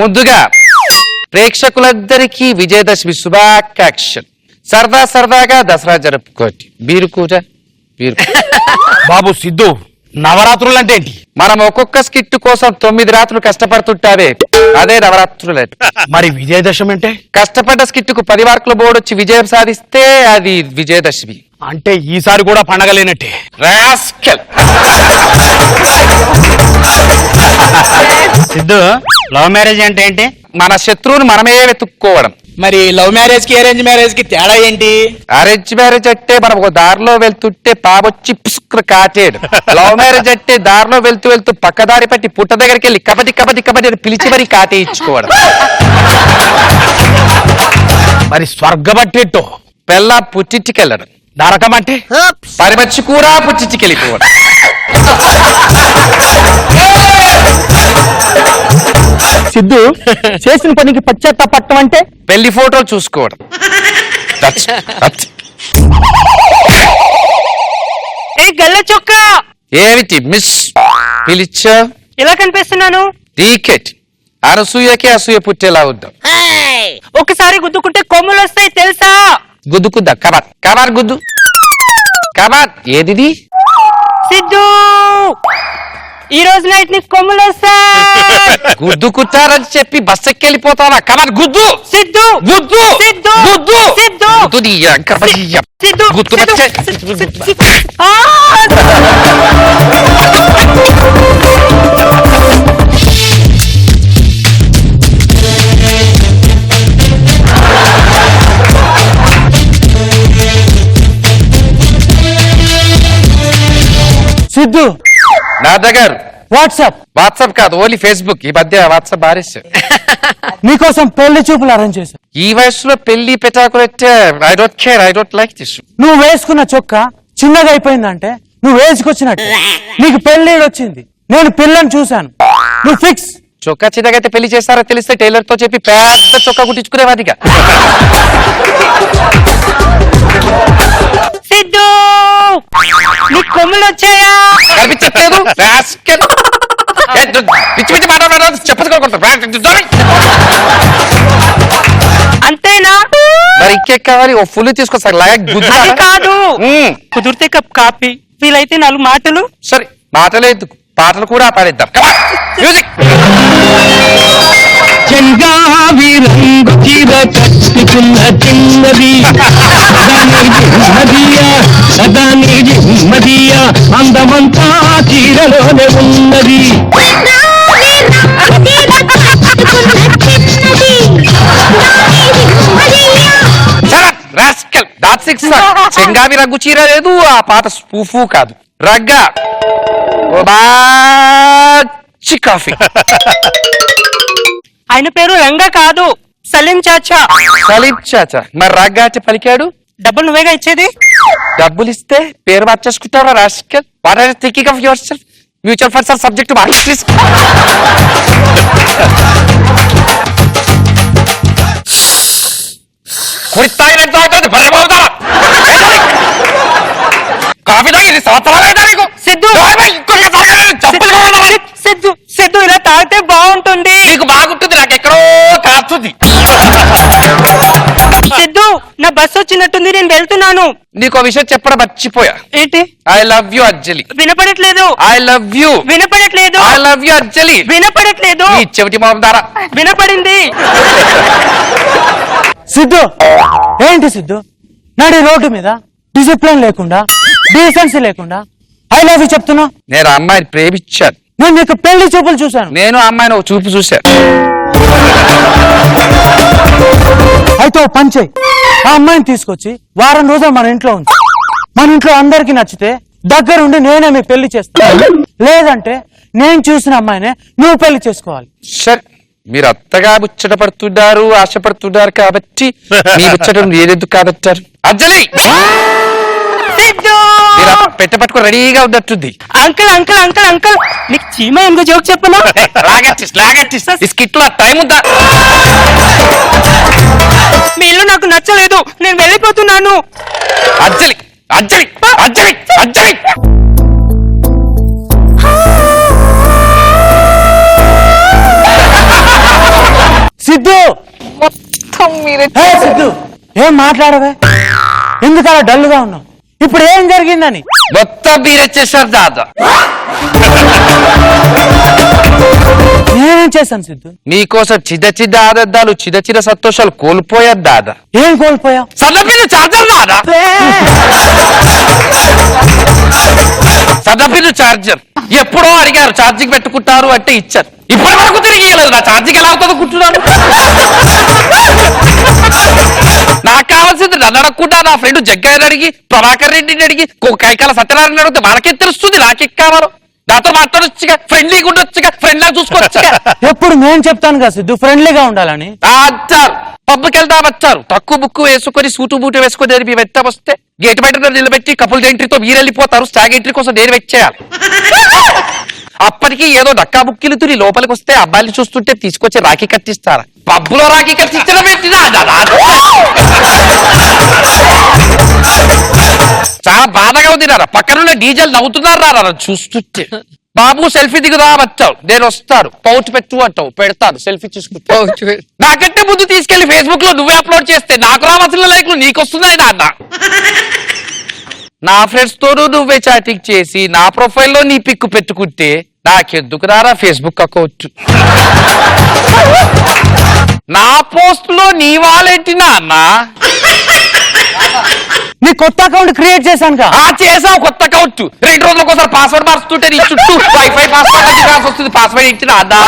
ముందుగా ప్రేక్షకులందరికీ విజయదశమి శుభాకాంక్షలు. సరదాగా దసరా జరుపుకోండి. మీరు కూడా బాబు సిద్ధు, నవరాత్రులు అంటే ఏంటి? మనం ఒక్కొక్క స్కిట్ కోసం 9 రాత్రులు కష్టపడుతుంటావే, అదే నవరాత్రులు. మరి విజయదశమి అంటే? కష్టపడ్డ స్కిట్ కు 10 మార్కుల బోర్డు వచ్చి విజయం సాధిస్తే అది విజయదశమి. అంటే ఈసారి కూడా పండగ లేనట్టే. సిద్ధు, లవ్ మ్యారేజ్ అంటే ఏంటి? మన శత్రువుని మనమే వెతుక్కోవడం. మరి లవ్ మ్యారేజ్ కి అరేంజ్ మ్యారేజ్ కి తేడా ఏంటి? అరేంజ్ మ్యారేజ్ అంటే మనం ఒక దారిలో వెళ్తుంటే పాపొచ్చి పుసుకుని కాటేడు. లవ్ మ్యారేజ్ అంటే దారిలో వెళ్తూ పక్కదారి పట్టి పుట్ట దగ్గరికి వెళ్ళి కబడ్డీ అని పిలిచి మరీ కాటేయించుకోవడం. మరి స్వర్గబట్టేట్టు పెళ్ళ పుట్టింటికెళ్ళడం. నరకం అంటే? పరిమర్చి కూర పుట్టింటికెళ్ళిపోవడం. సిద్ధు, చేసిన పనికి పశ్చాత్తాపట్టం అంటే? పెళ్లి ఫోటోలు చూసుకోవడం. ఏ గల్ల చొక్క, ఏమిటి మిస్ పిలిచా? ఎలా కనిపిస్తున్నాను? టీకెట్ అనసూయకే అసూయ పుట్టేలా ఉందాం. ఒకసారి గుద్దుకుంటే కొమ్ములు వస్తాయి తెలుసా? గుద్దుకుందా? కబార్ గుద్దు. కబార్ ఏది? సిద్ధు, ఈ రోజు నైట్ నీకు కొమ్ములు వస్తాయి. గుద్దుకుంటారని చెప్పి బస్ ఎక్కెళ్ళిపోతావా? కబార్ గుద్దు. సిద్ధు గుద్దు. సిద్ధు గుద్దు. సిద్ధు సిద్ధు గుద్దు వచ్చే. సిద్ధు, నా దగ్గర వాట్సాప్ కాదు, ఓన్లీ ఫేస్బుక్. ఈ మధ్య వాట్సాప్ బారేసారు. నీకోసం పెళ్లి చూపులు అరేంజ్ చేశా. ఈ వయసులో పెళ్లి పెటాకులు I don't care, I don't like this. నువ్వు వేసుకున్న చొక్కా చిన్నగా అయిపోయిందంటే నువ్వు వేసుకొచ్చినట్టు. నీకు పెళ్లి వచ్చింది, నేను పిల్లని చూశాను, నువ్వు ఫిక్స్. చొక్కా చిన్నగా అయితే పెళ్లి చేస్తారో తెలిస్తే టైలర్ తో చెప్పి పెద్ద చొక్కా కుట్టించుకునేవాదిగా. సిద్ధు, నీకు కొమ్ములు వచ్చాయా? కనిపించట్లేదు. పిచ్చి పిచ్చి మాట్లాడారు, చెప్పదు. అంతేనా? మరి ఇంకేం కావాలి? ఓ ఫుల్ తీసుకొస్తారు. అది కాదు, కుదిరితే కప్ కాపీ, వీలైతే 4 మాటలు. సరే, మాటలు ఎందుకు, పాటలు కూడా పాడేద్దాం. మ్యూజిక్. చెంగావి రంగు చీర కట్టుకున్న చిన్నది మదియా అందమంతా చీరలోనే ఉన్నది. చెంగావి రంగు చీర లేదు, ఆ పాట స్పూఫు కాదు. Ragga coffee. ఆయన పేరు రంగా కాదు, సలీం చాచా. సలీం చాచా. మరి రగ్గా అంటే పలికాడు. డబ్బులు నువ్వేగా ఇచ్చేది. డబ్బులు ఇస్తే పేరు మార్చేసుకుంటారా rascal? What are you thinking of yourself? Mutual funds are subject to market risk. Coffee తాగి సంవత్సరాలు నీకు. సిద్ధు సిద్ధు సిద్ధు, ఇలా తాగితే బాగుంటుంది. నీకు బాగుంటుంది, నాకు ఎక్కడో కాస్తుంది. సిద్ధు, నా బస్సు వచ్చినట్టుంది, నేను వెళ్తున్నాను. నీకు విషయం చెప్పడం మర్చిపోయా. ఏంటి? I love you Anjali. వినపడట్లేదు. I love you. వినపడట్లేదు. I love you Anjali. వినపడట్లేదు. ఈ చెవిటి మొహం ద్వారా వినపడింది. సిద్ధు, ఏంటి సిద్ధు, నడి రోడ్డు మీద డిసిప్లిన్ లేకుండా, డీసెన్సీ లేకుండా ఐ లవ్ యూ చెప్తున్నా? నేను అమ్మాయిని ప్రేమించాను. నేను నీకు పెళ్లి చూపులు చూశాను. నేను అమ్మాయిని ఒక చూపు చూశాను. అయితే ఓ పని చెయ్యి, ఆ అమ్మాయిని తీసుకొచ్చి వారం రోజులు మన ఇంట్లో ఉంది. మన ఇంట్లో అందరికి నచ్చితే దగ్గరుండి నేనే మీ పెళ్లి చేస్తాను. లేదంటే నేను చూసిన అమ్మాయినే నువ్వు పెళ్లి చేసుకోవాలి. సరే, మీరు అత్తగా ముచ్చట పడుతున్నారు, ఆశపడుతున్నారు కాబట్టి మీ ముచ్చట నేనెందుకు కాదంటారు? అంజలి, పెట్ట పట్టుకుని రెడీగా ఉన్నట్టుంది. అంకుల్ అంకుల్ అంకుల్ అంకుల్, నీకు చీమ ఎందుకు జోక్ చెప్పనా? స్కిట్ లో టైం ఉందా? మీ ఇల్లు నాకు నచ్చలేదు, నేను వెళ్ళిపోతున్నాను. అంజలి అంజలి అంజలి అంజలి. మీరే హే సిద్ధు, ఏం మాట్లాడవే? ఎందుకు అలా డల్గా ఉన్నావు? ఇప్పుడు ఏం జరిగిందని? మొత్తం మీరెచ్చేసారు దాదా. నేనేం చేశాను సిద్ధు? నీకోసం చిన్న ఆదద్దాలు చిన్న సంతోషాలు కోల్పోయారు దాదా. ఏం కోల్పోయావు? సన్నపిల్లి చార్జర్ దాదా. సన్నపిల్లి చార్జర్ ఎప్పుడో అడిగారు ఛార్జింగ్ పెట్టుకుంటారు అంటే ఇచ్చారు. ఇప్పటి వరకు తిరిగి ఇవ్వలేదు. నా ఛార్జింగ్ ఎలా అవుతుందో కూర్చున్నాను. నాకు కావాల్సింది నన్ను అడగకుండా నా ఫ్రెండ్ జగ్గాయని అడిగి, ప్రభాకర్ రెడ్డిని అడిగి, కైకాల సత్యనారాయణ అడిగితే మనకేం తెలుస్తుంది నాకేం కావాలో. నాతో మాట్లాడొచ్చుగా, ఫ్రెండ్లీగా ఉండొచ్చుగా, ఫ్రెండ్ లా చూసుకోవచ్చుగా. ఎప్పుడు నేను చెప్తాను కదా సిద్ధు ఫ్రెండ్లీగా ఉండాలని. వచ్చారు పబ్కి వెళ్దాం వచ్చారు. తక్కువ బుక్కు వేసుకొని సూటు బూటు వేసుకొని మీ వెంట వస్తే గేట్ బయట నిలబెట్టి కపుల్ ఎంట్రీతో మీరు వెళ్ళిపోతారు. స్టాగ్ ఎంట్రీ కోసం నేను వెచ్చేయాలి. అప్పటికి ఏదో డక్కా బుక్కిలు తుని లోపలికి వస్తే అబ్బాయిలు చూస్తుంటే తీసుకొచ్చి రాఖీ కట్టిస్తారా? పబ్బులో రాఖీ కట్టించడం ఏంటిదా? చాలా బాధగా ఉంది నారా. పక్కనున్న డీజల్ నవ్వుతున్నారు నారా చూస్తుంటే. బాబు సెల్ఫీ దిగుదా వచ్చావు, నేను వస్తాను. పౌచ్ పెట్టు అంటావు, పెడతాను. సెల్ఫీ చూసుకుంటా. నాకంటే ముందు తీసుకెళ్లి ఫేస్బుక్ లో నువ్వే అప్లోడ్ చేస్తే నాకు రావాల్సిన లైక్లు నీకు వస్తున్నాయి నాన్న. నా ఫ్రెండ్స్ తోడు నువ్వే చాటింగ్ చేసి నా ప్రొఫైల్లో నీ పిక్కు పెట్టుకుంటే నాకెందుకు రారా ఫేస్బుక్ అకౌంట్? నా పోస్ట్ లో నీ వాళ్ళేంటి నాన్న? నీ కొత్త అకౌంట్ క్రియేట్ చేశాను కా? చేసావు కొత్త అకౌంట్. 2 రోజులకు ఒకసారి పాస్వర్డ్ మార్చుతుంటే నీ చుట్టూ వైఫై పాస్వర్డ్ వస్తుంది. పాస్వర్డ్ ఇచ్చిన అదా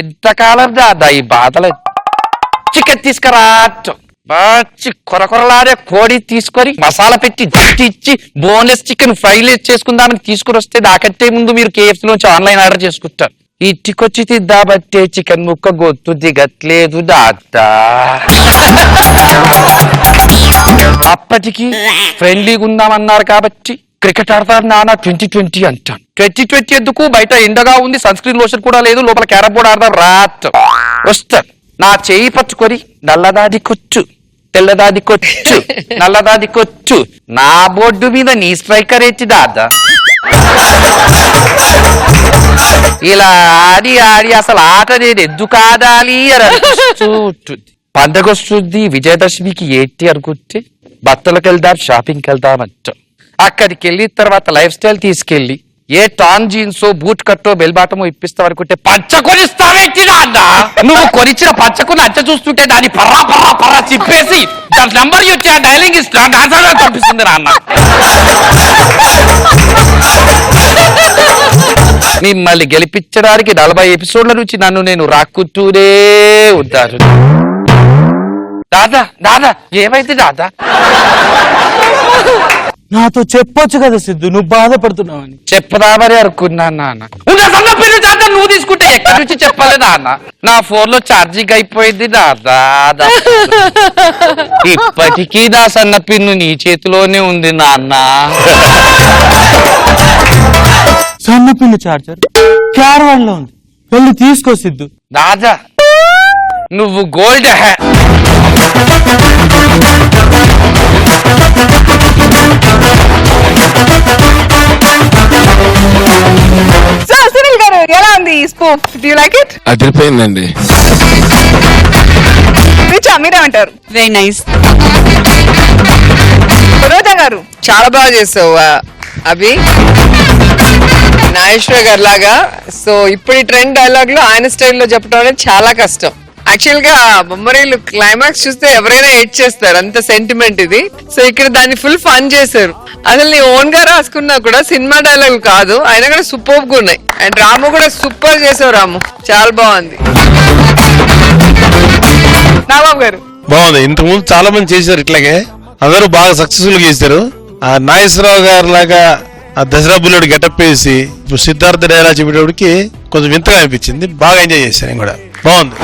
ఎంతకాలం దాదా ఈ బాధలు. చికెన్ తీసుకురా మంచి కొరకొరలాడే కోడి తీసుకొని మసాలా పెట్టి దట్టి ఇచ్చి బోన్లెస్ చికెన్ ఫ్రైలెస్ చేసుకుందామని తీసుకుని వస్తే నాకంటే ముందు మీరు KFC నుంచి ఆన్లైన్ ఆర్డర్ చేసుకుంటారు. ఇంటికొచ్చి తిద్దాబట్టే చికెన్ ముక్క గొత్తు దిగట్లేదు దాదా. అప్పటికి ఫ్రెండ్లీగా ఉందామన్నారు కాబట్టి క్రికెట్ ఆడతారు నాన్న 2020 అంటాను. 2020 ఎందుకు? బయట ఎండగా ఉంది, సన్ స్క్రీన్ లోషన్ కూడా లేదు, లోపల క్యారమ్ బోర్డ్ ఆడతారు. రాత్ వస్తాను నా చేయి పట్టుకొని నల్లదాది కొచ్చు తెల్లదాది కొచ్చు నల్లదాది కొచ్చు నా బోర్డు మీద నీ స్ట్రైకర్ ఎత్తి దాదా. ఇలా ఆడి ఆడి అసలు ఆట నేను ఎందుకు ఆడాలి అని అనిపిస్తుంది. పండగ వస్తుంది, విజయదశమికి ఏంటి అనుకుంటే బట్టలకు వెళ్దాం, షాపింగ్కి వెళ్దాం అంటాం. అక్కడికి వెళ్ళిన తర్వాత లైఫ్ స్టైల్ తీసుకెళ్ళి ఏ టాన్ జీన్స్ బూట్ కట్టో బెల్బాటమో ఇప్పిస్తావు అనుకుంటే పంచ కొనిస్తావేంటి నాన్న? నువ్వు కొనిచ్చిన పంచకుని అంచ చూస్తుంటే దాన్ని పర్రా పర్రా పర్రా చిప్పేసి దాని నంబర్ వచ్చి ఆ డైలింగ్ ఇస్తా నాసాగా పంపిస్తుంది నాన్న. మిమ్మల్ని గెలిపించడానికి 40 ఎపిసోడ్ల నుంచి నన్ను నేను రాక్కుతూనే ఉంటాను. దాదా దాదా ఏమైంది దాదా? నాతో చెప్పొచ్చు కదా సిద్ధు, నువ్వు బాధపడుతున్నావని. చెప్పదామని అనుకున్నాను నాన్న. ఉన్న సన్నపిల్లి దాదా నువ్వు తీసుకుంటే ఎక్కడి నుంచి చెప్పాలి నాన్న? నా ఫోన్ లో ఛార్జింగ్ అయిపోయింది దాదా. ఇప్పటికీ నా సన్న పిన్ను నీ చేతిలోనే ఉంది నాన్న. సన్నపిల్లి చార్జర్ క్యారవాన్ లో ఉంది, వెళ్ళి తీసుకో సిద్ధు. దాదా నువ్వు గోల్డ్ హ్యా. సో సునీల్ గారు ఎలా ఉంది ఈ spoof? Do you like it? అదిరిపోయిందండి. రిచా మీరేమంటారు? Very nice. రోజా గారు చాలా బాగా చేసావు అభి, నాగేశ్వర గారి లాగా. సో ఇప్పుడు ఈ ట్రెండ్ డైలాగ్ లో ఆయన స్టైల్లో చెప్పడం అనేది చాలా కష్టం. యాక్చువల్ గా బొమ్మరీలు క్లైమాక్స్ చూస్తే ఎవరైనా ఎడ్ చేస్తారు, అంత సెంటిమెంట్ ఇది. సో ఇక్కడ దాన్ని ఫుల్ ఫన్ చేశారు. అసలు నీ ఓన్ గా రాసుకున్నా కూడా సినిమా డైలాగ్ కాదు, అయినా కూడా సూపర్ గా ఉన్నాయి. అండ్ రాము కూడా సూపర్ చేసావు రాము, చాలా బాగుంది. నాగబాబు గారు బాగుంది. ఇంతకుముందు చాలా మంది చేశారు ఇట్లాగే, అందరూ బాగా సక్సెస్ఫుల్ చేశారు. ఆ నాగేశ్వరరావు గారు లాగా ఆ దసరా బుల్లెడు గెటప్ వేసి ఇప్పుడు సిద్ధార్థ డైలాగ్ చెప్పేటప్పటికి కొంచెం వింతగా అనిపించింది. బాగా ఎంజాయ్ చేశాను కూడా, బాగుంది.